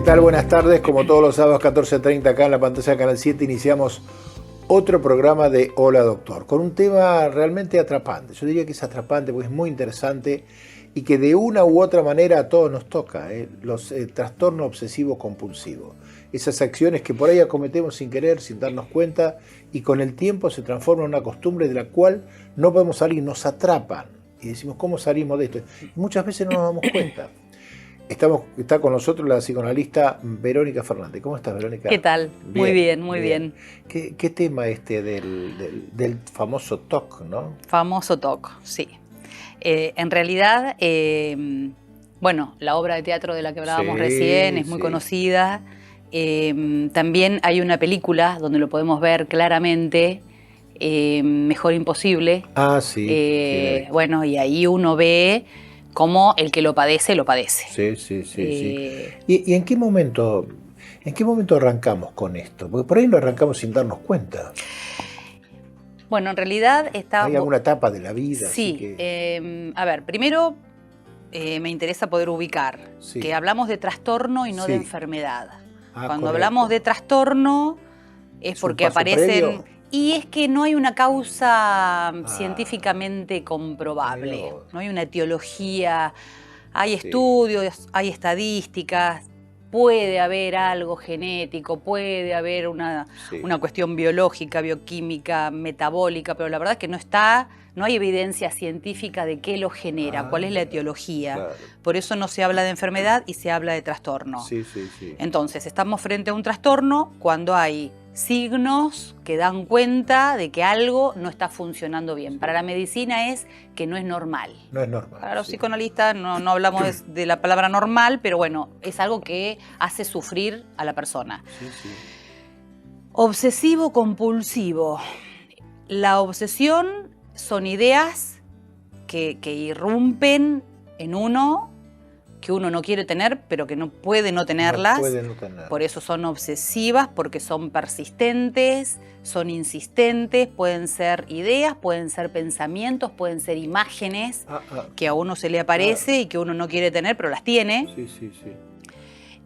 tal? Buenas tardes. Como todos los sábados 14:30 acá en la pantalla de Canal 7 iniciamos otro programa de Hola Doctor, con un tema realmente atrapante. Yo diría que es atrapante porque es muy interesante y que de una u otra manera a todos nos toca, los trastornos obsesivos compulsivos. Esas acciones que por ahí acometemos sin querer, sin darnos cuenta, y con el tiempo se transforman en una costumbre de la cual no podemos salir, nos atrapan. Y decimos, ¿cómo salimos de esto? Y muchas veces no nos damos cuenta. Está con nosotros la psicoanalista Verónica Fernández. ¿Cómo estás, Verónica? ¿Qué tal? Bien, Muy bien. ¿Qué tema del famoso TOC, no? Famoso TOC, sí. En realidad, bueno, la obra de teatro de la que hablábamos recién es muy conocida. También hay una película donde lo podemos ver claramente, Mejor Imposible. Ah, sí. Bueno, y ahí uno ve cómo el que lo padece, lo padece. Sí. ¿Y en qué momento arrancamos con esto? Porque por ahí no arrancamos sin darnos cuenta. Bueno, en realidad está... ¿Hay alguna etapa de la vida? Sí. Así que... A ver, primero me interesa poder ubicar que hablamos de trastorno y no de enfermedad. Cuando hablamos de trastorno es porque aparecen... Previo. Y es que no hay una causa científicamente comprobable, no hay una etiología, hay estudios, hay estadísticas, puede haber algo genético, puede haber una cuestión biológica, bioquímica, metabólica, pero la verdad es que no hay evidencia científica de qué lo genera, cuál es la etiología. Claro. Por eso no se habla de enfermedad y se habla de trastorno. Entonces, estamos frente a un trastorno cuando hay signos que dan cuenta de que algo no está funcionando bien. Para la medicina es que no es normal. No es normal. Para los psicoanalistas no hablamos de la palabra normal, pero bueno, es algo que hace sufrir a la persona. Obsesivo compulsivo. La obsesión son ideas que irrumpen en uno, que uno no quiere tener, pero que no puede no tenerlas. Por eso son obsesivas, porque son persistentes, son insistentes, pueden ser ideas, pueden ser pensamientos, pueden ser imágenes que a uno se le aparece y que uno no quiere tener, pero las tiene.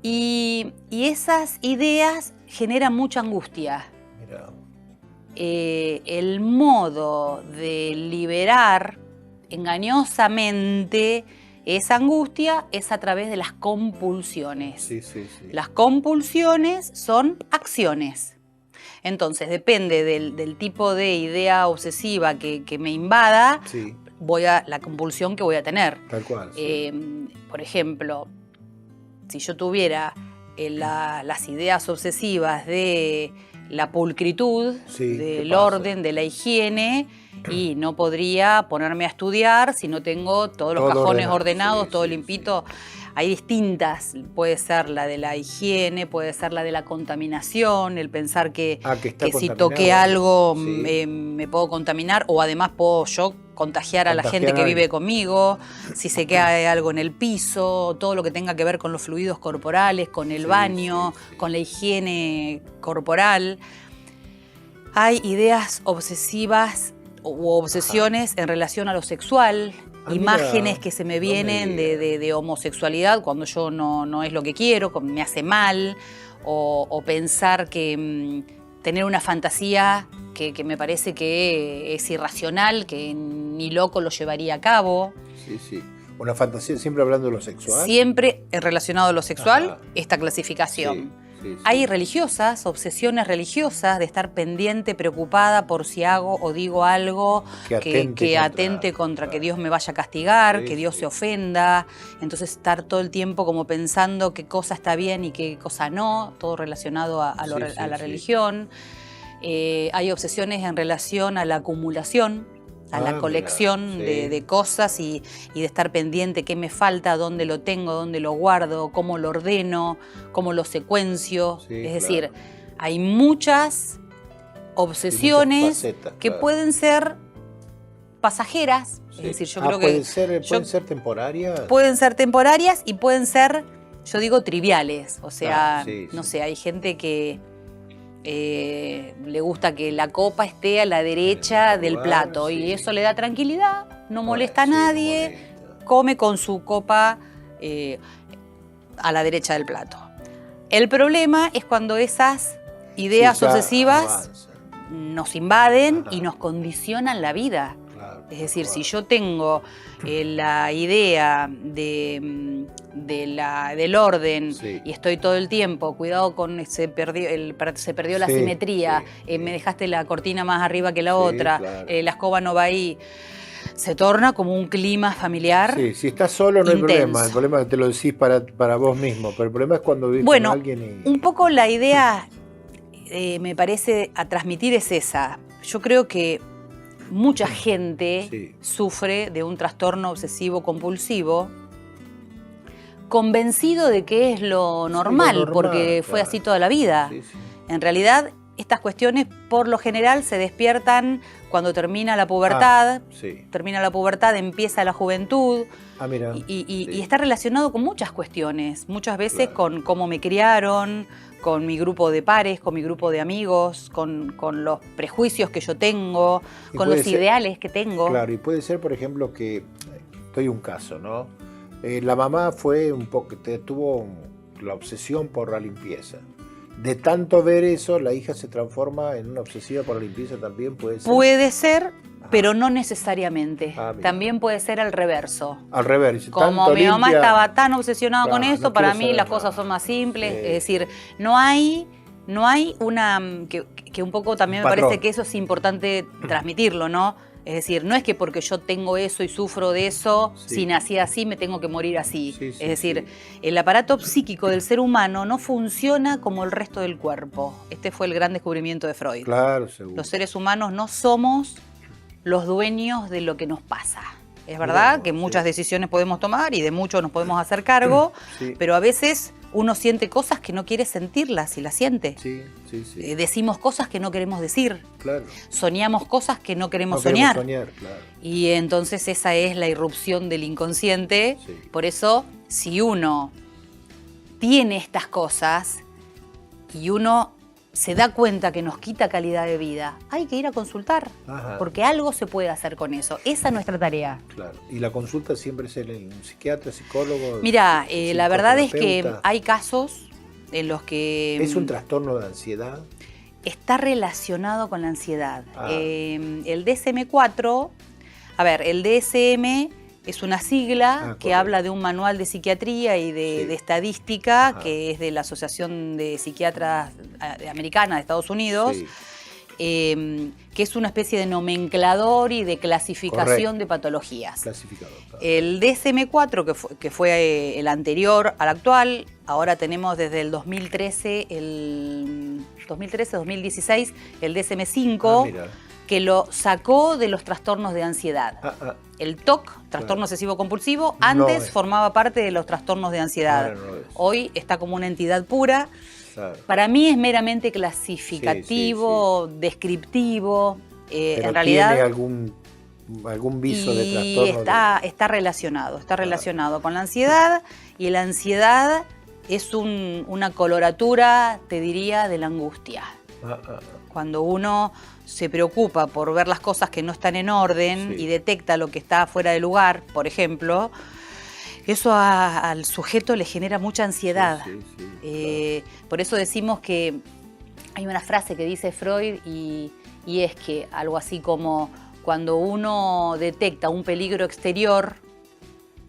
Y esas ideas generan mucha angustia. El modo de liberar engañosamente esa angustia es a través de las compulsiones. Las compulsiones son acciones. Entonces, depende del tipo de idea obsesiva que me invada, la compulsión que voy a tener. Tal cual. Por ejemplo, si yo tuviera las ideas obsesivas de la pulcritud, del orden, de la higiene, y no podría ponerme a estudiar si no tengo todos los cajones ordenados, todo limpito. Hay distintas, puede ser la de la higiene, puede ser la de la contaminación, el pensar que si toqué algo me puedo contaminar, o además puedo yo contagiar a la gente que vive conmigo, si se queda algo en el piso, todo lo que tenga que ver con los fluidos corporales, con el baño, con la higiene corporal. Hay ideas obsesivas u obsesiones en relación a lo sexual, imágenes que se me vienen de homosexualidad cuando yo no es lo que quiero, me hace mal, o pensar que tener una fantasía que me parece que es irracional, que ni loco lo llevaría a cabo. Una fantasía, siempre hablando de lo sexual. Siempre relacionado a lo sexual, esta clasificación. Hay religiosas, obsesiones religiosas de estar pendiente, preocupada por si hago o digo algo que atente contra que Dios me vaya a castigar, que Dios se ofenda. Entonces estar todo el tiempo como pensando qué cosa está bien y qué cosa no, todo relacionado a la religión. Hay obsesiones en relación a la acumulación, a la colección de cosas y de estar pendiente qué me falta, dónde lo tengo, dónde lo guardo, cómo lo ordeno, cómo lo secuencio. Es decir, hay muchas obsesiones que pueden ser pasajeras. Es decir, yo creo que... ¿Pueden ser temporarias? Pueden ser temporarias y pueden ser, yo digo, triviales. O sea, no sé, hay gente que... le gusta que la copa esté a la derecha del plato y eso le da tranquilidad, no molesta a nadie, come con su copa a la derecha del plato. El problema es cuando esas ideas obsesivas nos invaden y nos condicionan la vida. Claro, es decir, si yo tengo la idea del orden y estoy todo el tiempo, cuidado con se perdió la simetría, me dejaste la cortina más arriba que la otra, claro. La escoba no va ahí. Se torna como un clima familiar. Sí, si estás solo no intenso. Hay problema. El problema es que te lo decís para vos mismo, pero el problema es cuando vivís con alguien y... Un poco la idea, me parece, a transmitir es esa. Yo creo que mucha gente sufre de un trastorno obsesivo compulsivo, convencido de que es lo normal, porque fue así toda la vida. En realidad, estas cuestiones por lo general se despiertan cuando termina la pubertad. Termina la pubertad, empieza la juventud. Mira. Y está relacionado con muchas cuestiones. Muchas veces con cómo me criaron, con mi grupo de pares, con mi grupo de amigos, con los prejuicios que yo tengo, con los ideales que tengo. Claro, y puede ser, por ejemplo, que doy un caso, ¿no? La mamá tuvo la obsesión por la limpieza. De tanto ver eso, la hija se transforma en una obsesiva por la limpieza también, ¿puede ser? Puede ser, pero no necesariamente. También puede ser al reverso. Al revés. Como mi mamá estaba tan obsesionada con esto, para mí las cosas son más simples. Es decir, no hay una... que un poco también me parece que eso es importante transmitirlo, ¿no? Es decir, no es que porque yo tengo eso y sufro de eso, si nací así me tengo que morir así. Es decir, el aparato psíquico del ser humano no funciona como el resto del cuerpo. Este fue el gran descubrimiento de Freud. Claro, seguro. Los seres humanos no somos los dueños de lo que nos pasa. Es verdad que muchas decisiones podemos tomar y de mucho nos podemos hacer cargo, pero a veces uno siente cosas que no quiere sentirlas y las siente. Decimos cosas que no queremos decir. Claro. Soñamos cosas que no queremos soñar. Claro. Y entonces esa es la irrupción del inconsciente. Por eso, si uno tiene estas cosas y uno se da cuenta que nos quita calidad de vida, hay que ir a consultar, porque algo se puede hacer con eso. Esa es nuestra tarea. Claro. ¿Y la consulta siempre es un psiquiatra, psicólogo? Mira, la verdad es que hay casos en los que... ¿Es un trastorno de ansiedad? Está relacionado con la ansiedad. El DSM-4, el DSM es una sigla que habla de un manual de psiquiatría y de estadística, que es de la Asociación de Psiquiatras Americana de Estados Unidos, que es una especie de nomenclador y de clasificación de patologías. El DSM-4, que fue el anterior al actual, ahora tenemos desde el 2013-2016, el DSM-5, que lo sacó de los trastornos de ansiedad. El TOC, trastorno obsesivo compulsivo, antes formaba parte de los trastornos de ansiedad. Hoy está como una entidad pura. Para mí es meramente clasificativo, descriptivo. Pero en realidad ¿tiene algún viso de trastorno? Está relacionado con la ansiedad, y la ansiedad es una coloratura, te diría, de la angustia. Cuando uno se preocupa por ver las cosas que no están en orden y detecta lo que está fuera de lugar, por ejemplo, eso al sujeto le genera mucha ansiedad. Por eso decimos que hay una frase que dice Freud y es que algo así como cuando uno detecta un peligro exterior,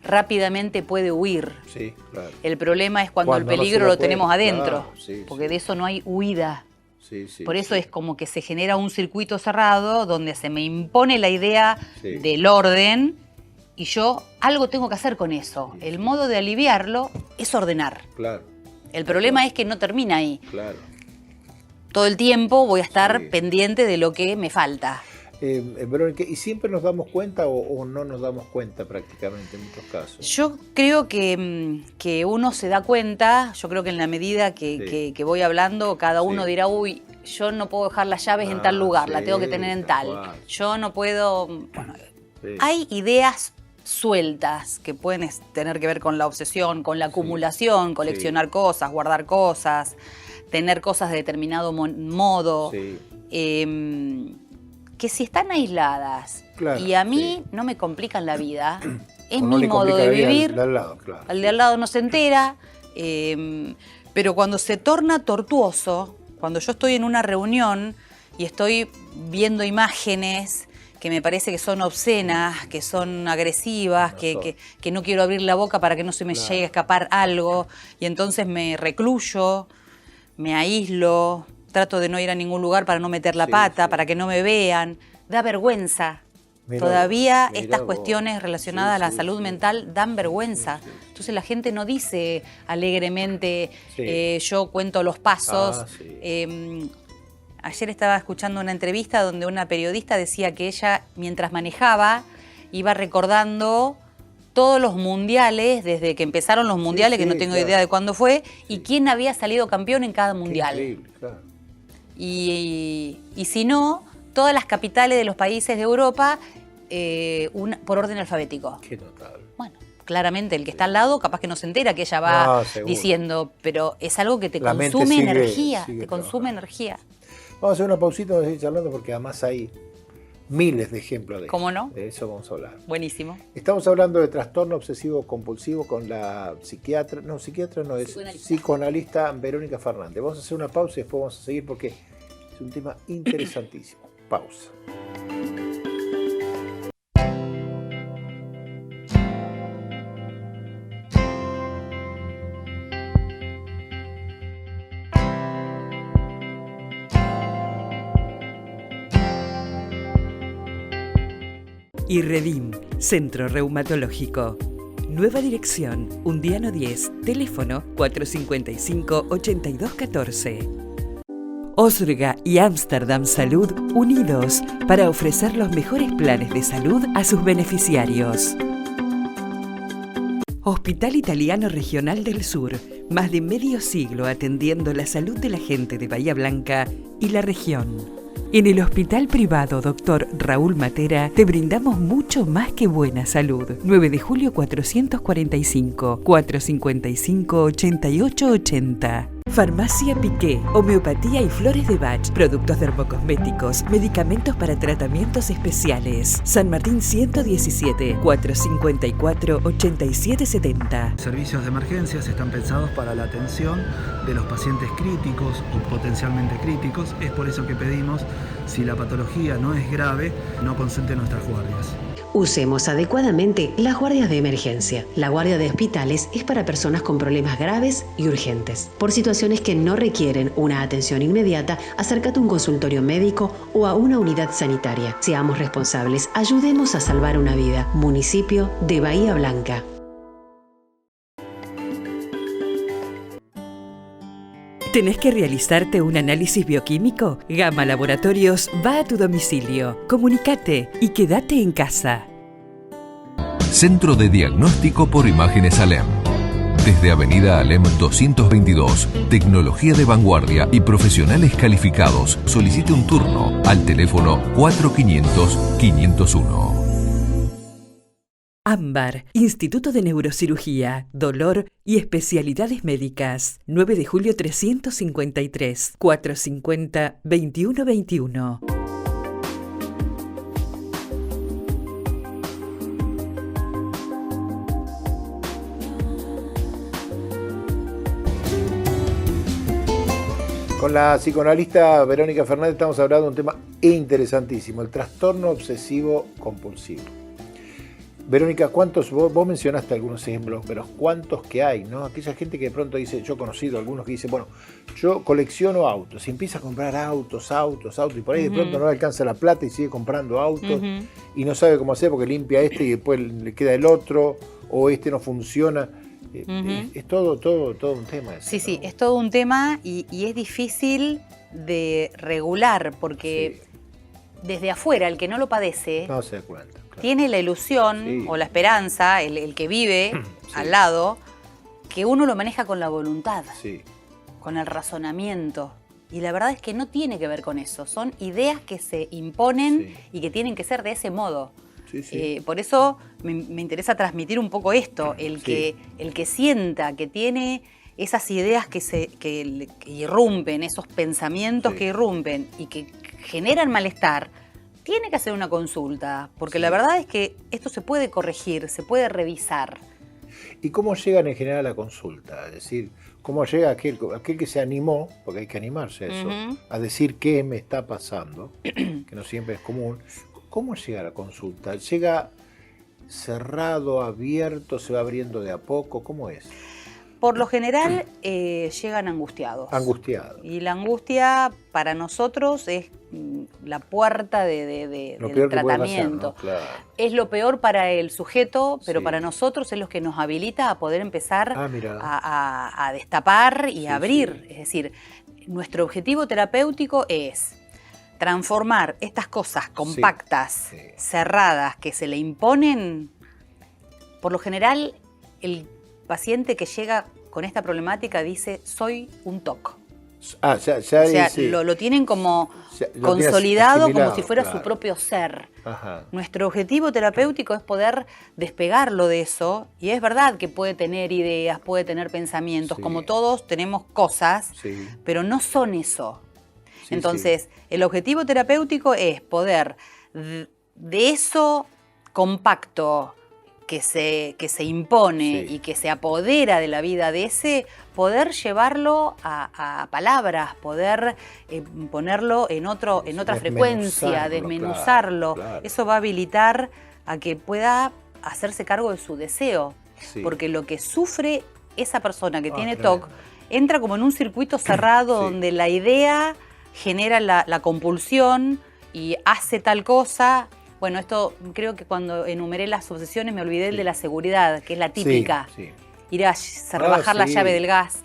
rápidamente puede huir. El problema es cuando el peligro lo tenemos adentro, porque de eso no hay huida. Por eso es como que se genera un circuito cerrado donde se me impone la idea del orden y yo algo tengo que hacer con eso. El modo de aliviarlo es ordenar. El problema es que no termina ahí. Todo el tiempo voy a estar pendiente de lo que me falta. Verónica, ¿y siempre nos damos cuenta o no nos damos cuenta prácticamente en muchos casos? Yo creo que uno se da cuenta, yo creo que en la medida que voy hablando, cada uno dirá, uy, yo no puedo dejar las llaves en tal lugar, la tengo que tener en tal. Yo no puedo... Bueno, hay ideas sueltas que pueden tener que ver con la obsesión, con la acumulación, coleccionar cosas, guardar cosas, tener cosas de determinado modo. Que si están aisladas y a mí no me complican la vida, es mi modo de vivir, al de al lado, al de al lado no se entera, Pero cuando se torna tortuoso, cuando yo estoy en una reunión y estoy viendo imágenes que me parece que son obscenas, que son agresivas, que no quiero abrir la boca para que no se me llegue a escapar algo, y entonces me recluyo, me aíslo, trato de no ir a ningún lugar para no meter la pata, para que no me vean, da vergüenza. Todavía estas cuestiones relacionadas a la salud mental dan vergüenza. Entonces la gente no dice alegremente, yo cuento los pasos. Ayer estaba escuchando una entrevista donde una periodista decía que ella, mientras manejaba, iba recordando todos los mundiales, desde que empezaron los mundiales, que no tengo idea de cuándo fue, y quién había salido campeón en cada mundial. Qué increíble, claro. Y si no, todas las capitales de los países de Europa por orden alfabético. Qué notable. Bueno, claramente el que está al lado capaz que no se entera que ella va diciendo, pero es algo que te consume energía, consume energía. Vamos a hacer una pausita, vamos a seguir charlando porque además hay miles de ejemplos de ¿Cómo no? De eso vamos a hablar. Buenísimo. Estamos hablando de trastorno obsesivo compulsivo con la psiquiatra no, es psicoanalista Verónica Fernández. Vamos a hacer una pausa y después vamos a seguir porque es un tema interesantísimo. Pausa. IRREDIM, Centro Reumatológico. Nueva dirección, Undiano 10, teléfono 455-8214. Osrga y Amsterdam Salud unidos para ofrecer los mejores planes de salud a sus beneficiarios. Hospital Italiano Regional del Sur, más de medio siglo atendiendo la salud de la gente de Bahía Blanca y la región. En el Hospital Privado Dr. Raúl Matera te brindamos mucho más que buena salud. 9 de julio 445, 455-8880. Farmacia Piqué, homeopatía y flores de Bach, productos dermocosméticos, medicamentos para tratamientos especiales. San Martín 117, 454-8770. Servicios de emergencias están pensados para la atención de los pacientes críticos o potencialmente críticos. Es por eso que pedimos, si la patología no es grave, no consulte nuestras guardias. Usemos adecuadamente las guardias de emergencia. La guardia de hospitales es para personas con problemas graves y urgentes. Por situaciones que no requieren una atención inmediata, acércate a un consultorio médico o a una unidad sanitaria. Seamos responsables, ayudemos a salvar una vida. Municipio de Bahía Blanca. ¿Tenés que realizarte un análisis bioquímico? Gama Laboratorios va a tu domicilio. Comunicate y quédate en casa. Centro de Diagnóstico por Imágenes Alem. Desde Avenida Alem 222, tecnología de vanguardia y profesionales calificados. Solicite un turno al teléfono 4500-501. AMBAR, Instituto de Neurocirugía, Dolor y Especialidades Médicas. 9 de julio 353, 450-2121. Con la psicoanalista Verónica Fernández estamos hablando de un tema interesantísimo, el trastorno obsesivo compulsivo. Verónica, ¿cuántos? Vos mencionaste algunos ejemplos, pero ¿cuántos que hay? ¿No? Aquella gente que de pronto dice, yo he conocido algunos que dicen, bueno, yo colecciono autos, y empieza a comprar autos, y por ahí de pronto no le alcanza la plata y sigue comprando autos, y no sabe cómo hacer porque limpia este y después le queda el otro, o este no funciona. Es todo un tema. Ese, sí, ¿no? es todo un tema y es difícil de regular porque desde afuera, el que no lo padece, no se da cuenta. Tiene la ilusión o la esperanza, el que vive al lado, que uno lo maneja con la voluntad, con el razonamiento. Y la verdad es que no tiene que ver con eso. Son ideas que se imponen y que tienen que ser de ese modo. Por eso me interesa transmitir un poco esto, el que sienta que tiene esas ideas que irrumpen, esos pensamientos que irrumpen y que generan malestar, tiene que hacer una consulta, porque la verdad es que esto se puede corregir, se puede revisar. ¿Y cómo llegan en general a la consulta? Es decir, ¿Cómo llega aquel que se animó, porque hay que animarse a eso, a decir qué me está pasando, que no siempre es común? ¿Cómo llega a la consulta? ¿Llega cerrado, abierto, se va abriendo de a poco? ¿Cómo es? Por lo general llegan angustiados. Angustiados. Y la angustia para nosotros es la puerta del tratamiento. Pasar, ¿no? Claro. Es lo peor para el sujeto, pero sí. para nosotros es lo que nos habilita a poder empezar a destapar y abrir. Sí. Es decir, nuestro objetivo terapéutico es transformar estas cosas compactas, cerradas, que se le imponen. Por lo general, el paciente que llega con esta problemática dice, soy un TOC. O sea, lo tienen como consolidado, como si fuera su propio ser. Ajá. Nuestro objetivo terapéutico es poder despegarlo de eso, y es verdad que puede tener ideas, puede tener pensamientos, como todos tenemos cosas, pero no son eso. Entonces, el objetivo terapéutico es poder de eso compacto que se impone y que se apodera de la vida de ese, poder llevarlo a palabras, poder ponerlo en otra frecuencia, desmenuzarlo. Claro. Eso va a habilitar a que pueda hacerse cargo de su deseo. Porque lo que sufre esa persona que tiene TOC entra como en un circuito cerrado donde la idea genera la compulsión y hace tal cosa. Bueno, esto creo que cuando enumeré las obsesiones me olvidé el de la seguridad, que es la típica. Ir a bajar la llave del gas,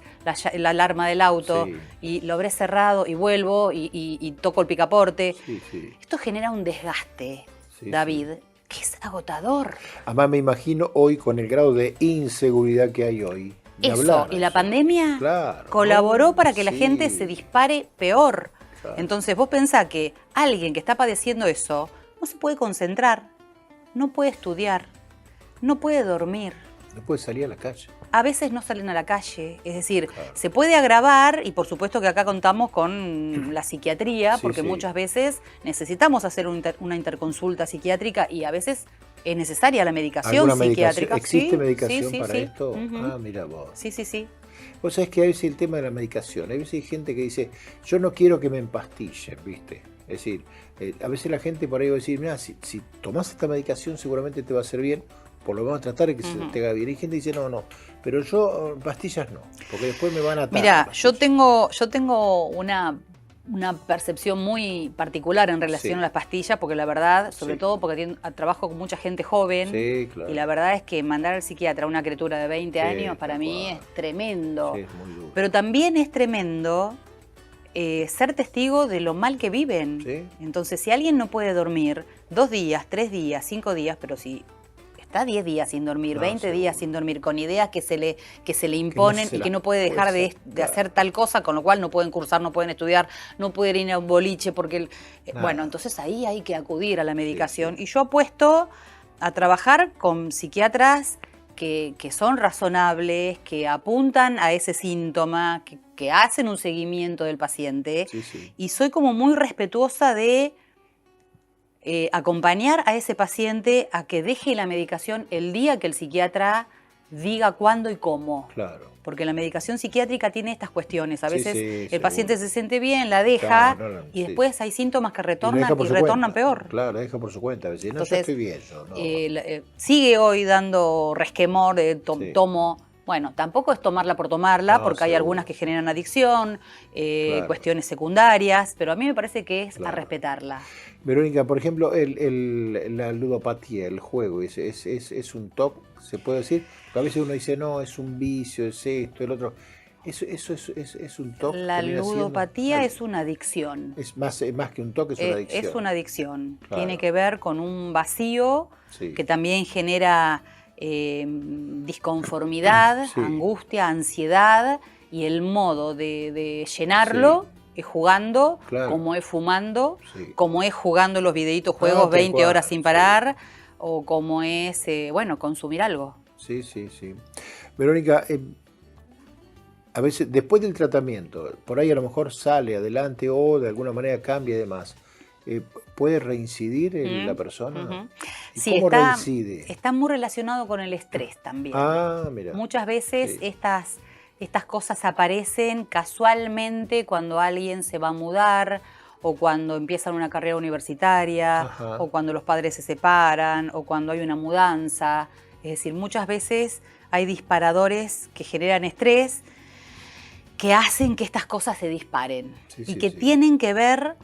la alarma del auto, y lo habré cerrado y vuelvo y toco el picaporte. Esto genera un desgaste, David, que es agotador. Además me imagino hoy con el grado de inseguridad que hay hoy. Eso, y la pandemia colaboró para que la gente se dispare peor. Claro. Entonces vos pensás que alguien que está padeciendo eso no se puede concentrar, no puede estudiar, no puede dormir. No puede salir a la calle. A veces no salen a la calle, es decir, se puede agravar, y por supuesto que acá contamos con la psiquiatría, porque muchas veces necesitamos hacer una interconsulta psiquiátrica y a veces es necesaria la medicación psiquiátrica. ¿Existe medicación para esto? Ah, mira vos. Sí. Vos sabés que a veces el tema de la medicación, a veces hay gente que dice, yo no quiero que me empastillen, ¿viste? Es decir, a veces la gente por ahí va a decir, mira, si tomás esta medicación seguramente te va a hacer bien, por lo menos tratar de que se te haga bien. Y gente dice, no, pero yo pastillas no, porque después me van a atar. Mira, yo tengo una percepción muy particular en relación a las pastillas, porque la verdad, sobre todo porque trabajo con mucha gente joven, y la verdad es que mandar al psiquiatra a una criatura de 20 años para mí es tremendo. Es muy duro. Pero también es tremendo ser testigo de lo mal que viven. Entonces, si alguien no puede dormir 2 días, 3 días, 5 días, pero si está 10 días sin dormir, 20 días sin dormir, con ideas que se le imponen y que no puede dejar de hacer tal cosa, con lo cual no pueden cursar, no pueden estudiar, no pueden ir a un boliche, porque bueno, entonces ahí hay que acudir a la medicación. Y yo apuesto a trabajar con psiquiatras que son razonables, que apuntan a ese síntoma, que hacen un seguimiento del paciente, y soy como muy respetuosa de acompañar a ese paciente a que deje la medicación el día que el psiquiatra diga cuándo y cómo. Claro. Porque la medicación psiquiátrica tiene estas cuestiones. A veces el paciente se siente bien, la deja, y después hay síntomas que retornan y retornan peor. Claro, la deja por su cuenta. A veces, entonces, yo estoy bien. Sigue hoy dando resquemor, tomo. Bueno, tampoco es tomarla por tomarla, porque hay algunas que generan adicción, cuestiones secundarias, pero a mí me parece que es a respetarla. Verónica, por ejemplo, la ludopatía, el juego, ¿es un TOC, se puede decir? Porque a veces uno dice, no, es un vicio, es esto, el otro. ¿Eso es un TOC? La ludopatía es una adicción. Es más que un TOC, es una adicción. Es una adicción. Claro. Tiene que ver con un vacío que también genera disconformidad, angustia, ansiedad, y el modo de llenarlo es jugando, como es fumando, como es jugando los videitos juegos 20 horas sin parar, o como es, consumir algo. Sí. Verónica, a veces después del tratamiento, por ahí a lo mejor sale adelante o de alguna manera cambia y demás. ¿Puede reincidir en la persona? Sí, ¿Cómo reincide? Está muy relacionado con el estrés también. Mira. Muchas veces estas estas cosas aparecen casualmente cuando alguien se va a mudar, o cuando empiezan una carrera universitaria, Ajá. o cuando los padres se separan, o cuando hay una mudanza. Es decir, muchas veces hay disparadores que generan estrés, que hacen que estas cosas se disparen. Sí, y sí, que sí. tienen que ver,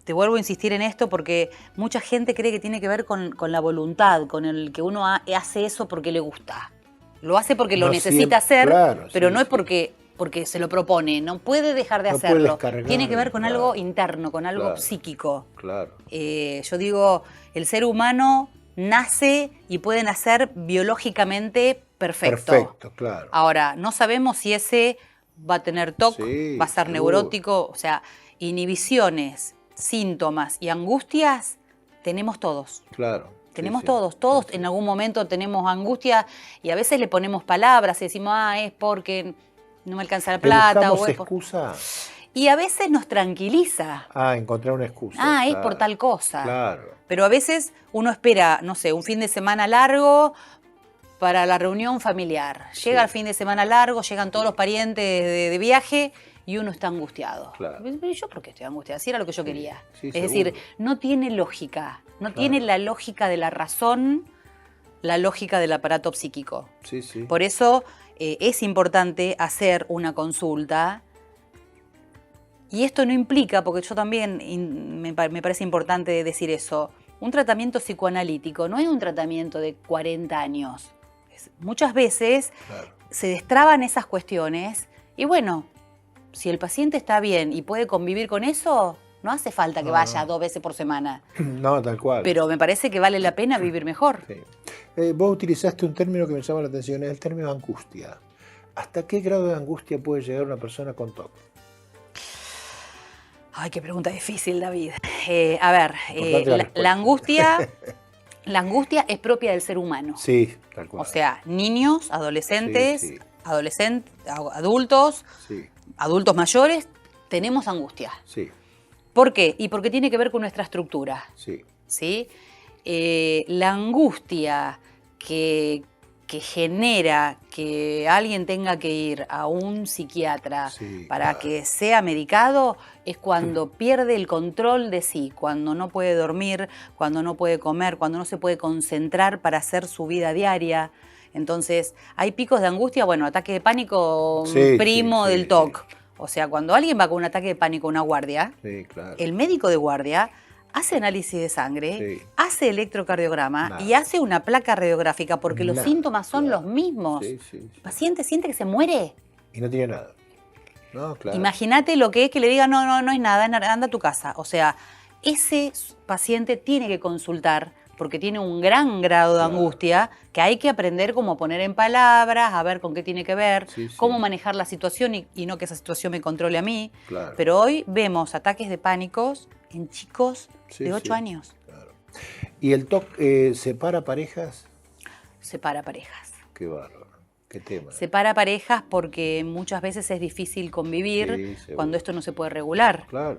te vuelvo a insistir en esto, porque mucha gente cree que tiene que ver con la voluntad, con el que uno hace eso porque le gusta. Lo hace porque lo No necesita siempre, hacer, claro, pero sí, no es sí. porque se lo propone, no puede dejar de No puede hacerlo. descargar, Tiene que ver con claro. algo interno, con algo Claro. psíquico. Claro. Yo digo, el ser humano nace y puede nacer biológicamente perfecto. Perfecto, claro. Ahora, no sabemos si ese va a tener TOC, Sí, va a ser seguro. neurótico, o sea, inhibiciones, síntomas y angustias tenemos todos. Claro. Tenemos Sí, sí. todos Sí, sí. en algún momento tenemos angustia y a veces le ponemos palabras y decimos, es porque no me alcanza la ¿Le plata. buscamos O es por... excusa? Y a veces nos tranquiliza. Encontrar una excusa. Es claro. por tal cosa. Claro. Pero a veces uno espera, no sé, un fin de semana largo para la reunión familiar. Llega Sí. el fin de semana largo, llegan todos los parientes de viaje y uno está angustiado. Claro. ¿Y yo por qué estoy angustiada? Si era lo que yo quería. Sí, es seguro. decir, no tiene lógica. No Claro. tiene la lógica de la razón, la lógica del aparato psíquico. Sí, sí. Por eso es importante hacer una consulta. Y esto no implica, porque yo también me parece importante decir eso, un tratamiento psicoanalítico no es un tratamiento de 40 años. Muchas veces Claro. se destraban esas cuestiones y bueno, si el paciente está bien y puede convivir con eso, no hace falta que No, vaya no. 2 veces por semana. No, tal cual. Pero me parece que vale la pena vivir mejor. Sí. Vos utilizaste un término que me llama la atención, es el término angustia. ¿Hasta qué grado de angustia puede llegar una persona con TOC? Ay, qué pregunta difícil, David. A ver, Importante la respuesta. la angustia es propia del ser humano. Sí, tal cual. O sea, niños, adolescentes, Sí, adultos, sí, adultos mayores, tenemos angustia. sí, ¿Por qué? Y porque tiene que ver con nuestra estructura. sí. ¿Sí? La angustia que genera que alguien tenga que ir a un psiquiatra Sí, para claro. que sea medicado es cuando pierde el control de sí, cuando no puede dormir, cuando no puede comer, cuando no se puede concentrar para hacer su vida diaria. Entonces, hay picos de angustia, bueno, ataque de pánico, Sí, primo sí, del sí, TOC. O sea, cuando alguien va con un ataque de pánico a una guardia, Sí, claro. el médico de guardia hace análisis de sangre, Sí. hace electrocardiograma Nada. y hace una placa radiográfica porque los Nada, síntomas son claro. los mismos. Sí, sí, sí. El paciente siente que se muere. Y no tiene nada. No, claro. Imagínate lo que es que le diga, no es nada, anda a tu casa. O sea, ese paciente tiene que consultar porque tiene un gran grado de Claro. angustia que hay que aprender cómo poner en palabras, a ver con qué tiene que ver, Sí, sí. cómo manejar la situación y no que esa situación me controle a mí. Claro. Pero hoy vemos ataques de pánicos en chicos Sí, de 8 sí. años. Claro. ¿Y el TOC separa parejas? Separa parejas. Qué bárbaro. Qué tema. Separa parejas porque muchas veces es difícil convivir Sí, seguro. cuando esto no se puede regular. Claro.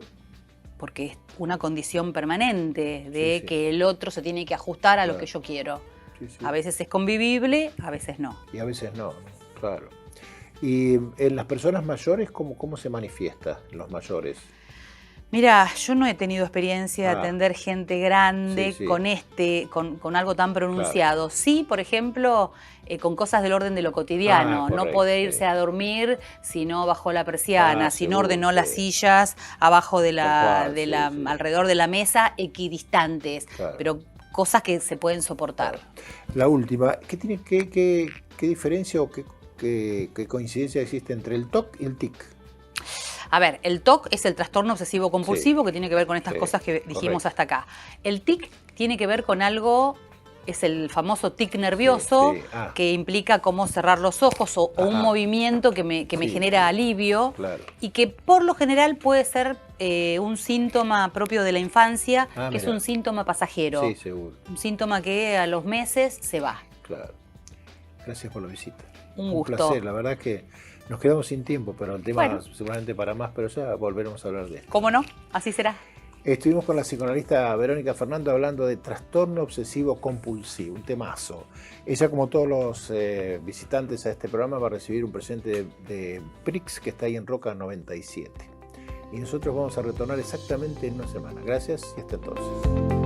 Porque es una condición permanente de Sí, sí. que el otro se tiene que ajustar a lo Claro. que yo quiero. Sí, sí. A veces es convivible, a veces no. Y a veces no, claro. ¿Y en las personas mayores cómo se manifiesta en los mayores? Mira, yo no he tenido experiencia de Ah. atender gente grande Sí, sí. con algo tan pronunciado. Sí, por ejemplo, con cosas del orden de lo cotidiano. No correcto, poder sí. irse a dormir si no bajó la persiana, si no seguro, ordenó sí. las sillas abajo de Tal cual, sí, sí. alrededor de la mesa, equidistantes. Claro. Pero cosas que se pueden soportar. La última, ¿qué diferencia o qué coincidencia existe entre el TOC y el TIC? A ver, el TOC es el trastorno obsesivo compulsivo Sí. que tiene que ver con estas Sí, cosas que dijimos correcto. hasta acá. El TIC tiene que ver con algo, es el famoso tic nervioso, Sí, sí. que implica cómo cerrar los ojos o un Ajá. movimiento que me Sí, genera sí. alivio Claro. y que por lo general puede ser un síntoma propio de la infancia, que es Mirá. un síntoma pasajero, Sí, seguro. un síntoma que a los meses se va. Claro. Gracias por la visita. Un gusto. Placer, la verdad que nos quedamos sin tiempo, pero el tema Bueno. seguramente para más, pero ya volveremos a hablar de esto. ¿Cómo no? Así será. Estuvimos con la psicoanalista Verónica Fernando hablando de trastorno obsesivo compulsivo, un temazo. Ella, como todos los visitantes a este programa, va a recibir un presente de Prix que está ahí en Roca 97. Y nosotros vamos a retornar exactamente en una semana. Gracias y hasta entonces.